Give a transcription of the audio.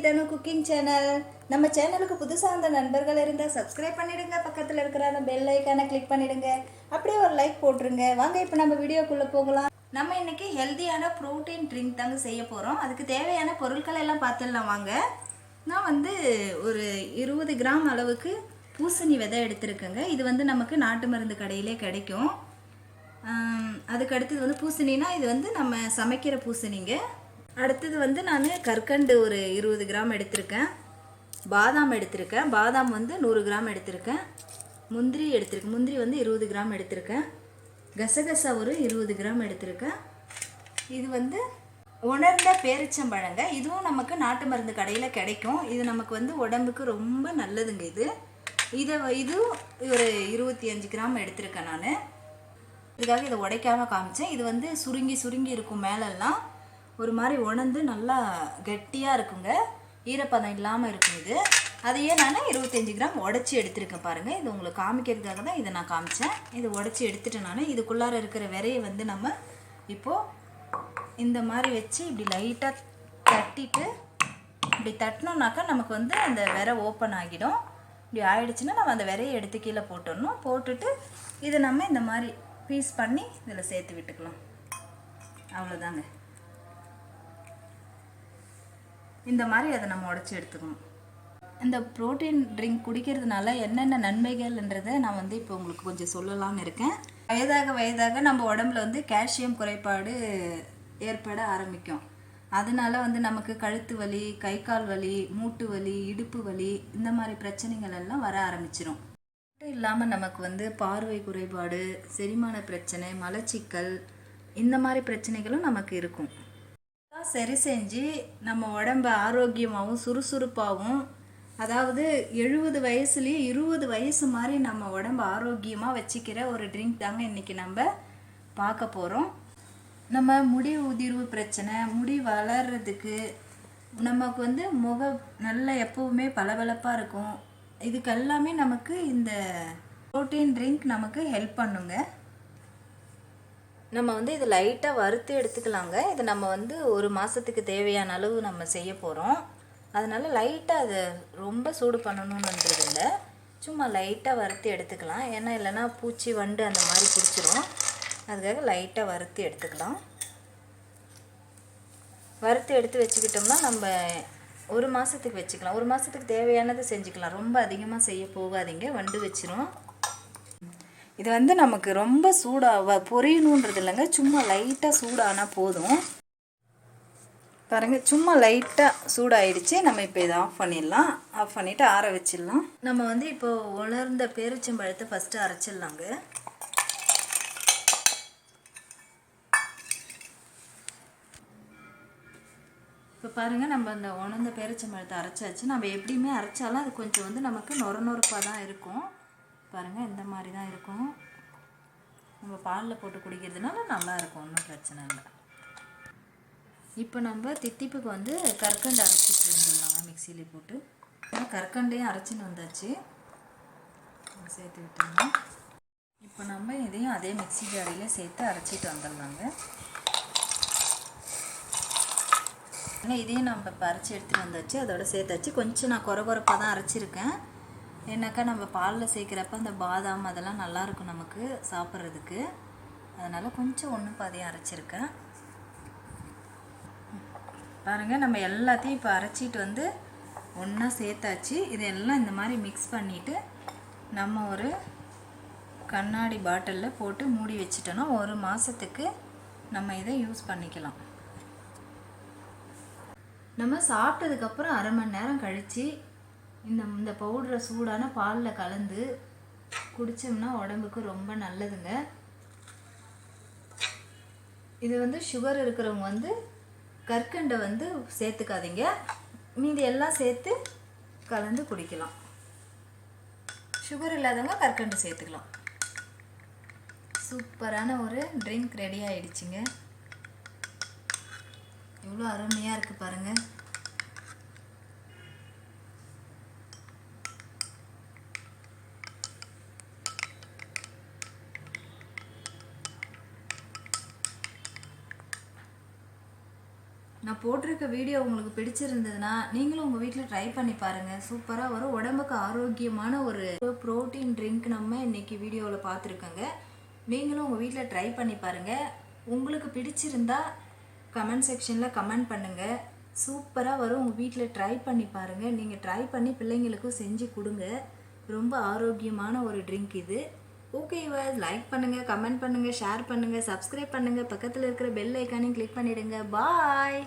DD cooking channel. நம்ம சேனலுக்கு புதுசாக வந்த நண்பர்கள் இருந்தால் சப்ஸ்கிரைப் பண்ணிடுங்க. பக்கத்தில் இருக்கிற அந்த பெல் ஐக்கானை கிளிக் பண்ணிடுங்க. அப்படியே ஒரு லைக் போட்டுருங்க. வாங்க இப்போ நம்ம வீடியோக்குள்ளே போகலாம். நம்ம இன்னைக்கு ஹெல்த்தியான ப்ரோட்டீன் ட்ரிங்க் தாங்க செய்ய போகிறோம். அதுக்கு தேவையான பொருட்கள் எல்லாம் பார்த்துடலாம் வாங்க. நான் ஒரு 20 கிராம் அளவுக்கு பூசணி விதை எடுத்துருக்கேங்க. இது நமக்கு நாட்டு மருந்து கடையிலே கிடைக்கும். அதுக்கு அடுத்தது பூசணினா இது நம்ம சமைக்கிற பூசணிங்க. அடுத்தது நான் கற்கண்டு ஒரு 20 கிராம் எடுத்திருக்கேன். பாதாம் எடுத்திருக்கேன். பாதாம் 100 கிராம் எடுத்திருக்கேன். முந்திரி எடுத்திருக்கேன். முந்திரி 20 கிராம் எடுத்திருக்கேன். கசகசா ஒரு 20 கிராம் எடுத்திருக்கேன். இது உலர்ந்த பேரிச்சம்பழங்க. இதுவும் நமக்கு நாட்டு மருந்து கடையில் கிடைக்கும். இது நமக்கு உடம்புக்கு ரொம்ப நல்லதுங்க. இது ஒரு 25 கிராம் எடுத்திருக்கேன். நான் இதுக்காக இதை உடைக்காமல் காமிச்சேன். இது சுருங்கி சுருங்கி இருக்கும். மேலெல்லாம் ஒரு மாதிரி உணர்ந்து நல்லா கெட்டியாக இருக்குங்க. ஈரப்பதம் இல்லாமல் இருக்கும். அதையே நான் 25 கிராம் உடச்சி எடுத்துருக்கேன். பாருங்கள், இது உங்களுக்கு காமிக்கிறதுக்காக தான் இதை நான் காமிச்சேன். இது உடச்சி எடுத்துட்டேன். நான் இதுக்குள்ளார இருக்கிற விரையை நம்ம இப்போது இந்த மாதிரி வச்சு இப்படி லைட்டாக தட்டிட்டு இப்படி தட்டினோம்னாக்கா நமக்கு அந்த விரை ஓப்பன் ஆகிடும். இப்படி ஆயிடுச்சுன்னா நம்ம அந்த விரையை எடுத்து கீழே போட்டுடணும். போட்டுட்டு இதை நம்ம இந்த மாதிரி பீஸ் பண்ணி இதில் சேர்த்து விட்டுக்கலாம். அவ்வளோதாங்க. இந்த மாதிரி அதை நம்ம உடச்சி எடுத்துக்கணும். இந்த ப்ரோட்டீன் ட்ரிங்க் குடிக்கிறதுனால என்னென்ன நன்மைகள்ன்றதை நான் இப்போ உங்களுக்கு கொஞ்சம் சொல்லலாம்னு இருக்கேன். வயதாக நம்ம உடம்புல கால்சியம் குறைபாடு ஏற்பட ஆரம்பிக்கும். அதனால நமக்கு கழுத்து வலி, கை கால் வலி, மூட்டு வலி, இடுப்பு வலி இந்த மாதிரி பிரச்சனைகள் எல்லாம் வர ஆரம்பிச்சிடும். மட்டும் இல்லாமல் நமக்கு பார்வை குறைபாடு, செரிமான பிரச்சனை, மலச்சிக்கல் இந்த மாதிரி பிரச்சனைகளும் நமக்கு இருக்கும். சரி செஞ்சு நம்ம உடம்பை ஆரோக்கியமாகவும் சுறுசுறுப்பாகவும், அதாவது 70 வயசுலேயே 20 வயசு மாதிரி நம்ம உடம்பை ஆரோக்கியமாக வச்சுக்கிற ஒரு ட்ரிங்க் தாங்க இன்றைக்கி நம்ம பார்க்க போகிறோம். நம்ம முடி உதிர்வு பிரச்சனை, முடி வளர்கிறதுக்கு, நமக்கு முகம் நல்லா எப்போவுமே பளபளப்பாக இருக்கும். இதுக்கெல்லாமே நமக்கு இந்த ப்ரோட்டீன் ட்ரிங்க் நமக்கு ஹெல்ப் பண்ணுங்க. நம்ம இது லைட்டாக வறுத்து எடுத்துக்கலாங்க. இது நம்ம ஒரு மாதத்துக்கு தேவையான அளவு நம்ம செய்ய போகிறோம். அதனால் லைட்டாக அதை ரொம்ப சூடு பண்ணணுன்றது இல்லை, சும்மா லைட்டாக வறுத்து எடுத்துக்கலாம். ஏன்னா இல்லைன்னா பூச்சி வண்டு அந்த மாதிரி பிடிச்சிரும். அதுக்காக லைட்டாக வறுத்து எடுத்துக்கலாம். வறுத்து எடுத்து வச்சுக்கிட்டோம்னா நம்ம ஒரு மாதத்துக்கு வச்சுக்கலாம். ஒரு மாதத்துக்கு தேவையானது செஞ்சுக்கலாம். ரொம்ப அதிகமாக செய்ய போகாதீங்க, வண்டு வச்சிரும். இது நமக்கு ரொம்ப சூடாக பொரியணுன்றது இல்லைங்க, சும்மா லைட்டாக சூடானால் போதும். பாருங்கள், சும்மா லைட்டாக சூடாயிடுச்சு. நம்ம இப்போ இதை ஆஃப் பண்ணிடலாம். ஆஃப் பண்ணிவிட்டு ஆற வச்சிடலாம். நம்ம இப்போ உலர்ந்த பேரிச்சம்பழத்தை ஃபஸ்ட்டு அரைச்சிடலாங்க. இப்போ பாருங்கள், நம்ம அந்த உலர்ந்த பேரிச்சம்பழத்தை அரைச்சாச்சு. நம்ம எப்படியுமே அரைச்சாலும் அது கொஞ்சம் நமக்கு நொரப்பாக தான் இருக்கும். பாருங்கள், இந்த மாதிரி தான் இருக்கும். நம்ம பாலில் போட்டு குடிக்கிறதுனால நல்லாயிருக்கும், ஒன்றும் பிரச்சனை இல்லை. இப்போ நம்ம தித்திப்புக்கு கற்கண்டு அரைச்சிட்டு வந்துடலாங்க. மிக்சியில் போட்டு கற்கண்டையும் அரைச்சின்னு வந்தாச்சு, சேர்த்து விட்டுருங்க. இப்போ நம்ம இதையும் அதே மிக்சி ஜாரியில் சேர்த்து அரைச்சிட்டு வந்துடலாங்க. இதையும் நம்ம இப்போ அரைச்சி எடுத்துகிட்டு வந்தாச்சு, அதோட சேர்த்தாச்சு. கொஞ்சம் நான் குறப்பாக தான் அரைச்சிருக்கேன். ஏன்னாக்கா நம்ம பாலில் சேர்க்குறப்ப அந்த பாதாம் அதெல்லாம் நல்லாயிருக்கும் நமக்கு சாப்பிட்றதுக்கு. அதனால் கொஞ்சம் ஒன்றும் பாதியாக அரைச்சிருக்கேன். பாருங்கள், நம்ம எல்லாத்தையும் இப்போ அரைச்சிட்டு ஒன்றா சேர்த்தாச்சு. இதெல்லாம் இந்த மாதிரி மிக்ஸ் பண்ணிவிட்டு நம்ம ஒரு கண்ணாடி பாட்டிலில் போட்டு மூடி வச்சிட்டோன்னா ஒரு மாதத்துக்கு நம்ம இதை யூஸ் பண்ணிக்கலாம். நம்ம சாப்பிட்டதுக்கப்புறம் அரை மணி நேரம் கழித்து இந்த பவுடரை சூடான பாலில் கலந்து குடித்தோம்னா உடம்புக்கு ரொம்ப நல்லதுங்க. இது சுகர் இருக்கிறவங்க கற்கண்டை சேர்த்துக்காதீங்க, மீதி எல்லாம் சேர்த்து கலந்து குடிக்கலாம். சுகர் இல்லாதவங்க கற்கண்டு சேர்த்துக்கலாம். சூப்பரான ஒரு ட்ரிங்க் ரெடி ஆகிடுச்சிங்க. எவ்வளோ அருமையாக இருக்குது பாருங்கள். நான் போட்டிருக்க வீடியோ உங்களுக்கு பிடிச்சிருந்ததுன்னா நீங்களும் உங்கள் வீட்டில் ட்ரை பண்ணி பாருங்கள். சூப்பராக வரும். உடம்புக்கு ஆரோக்கியமான ஒரு ப்ரோட்டீன் ட்ரிங்க் நம்ம இன்றைக்கி வீடியோவில் பார்த்துருக்கோங்க. நீங்களும் உங்கள் வீட்டில் ட்ரை பண்ணி பாருங்கள். உங்களுக்கு பிடிச்சிருந்தா கமெண்ட் செக்ஷனில் கமெண்ட் பண்ணுங்கள். சூப்பராக வரும். உங்கள் வீட்டில் ட்ரை பண்ணி பாருங்கள். நீங்கள் ட்ரை பண்ணி பிள்ளைங்களுக்கும் செஞ்சு கொடுங்க. ரொம்ப ஆரோக்கியமான ஒரு ட்ரிங்க் இது. ஓகே யூவர்ஸ், லைக் பண்ணுங்கள், கமெண்ட் பண்ணுங்கள், ஷேர் பண்ணுங்கள், சப்ஸ்கிரைப் பண்ணுங்கள். பக்கத்தில் இருக்கிற பெல் ஐக்கானையும் கிளிக் பண்ணிவிடுங்க. பாய்.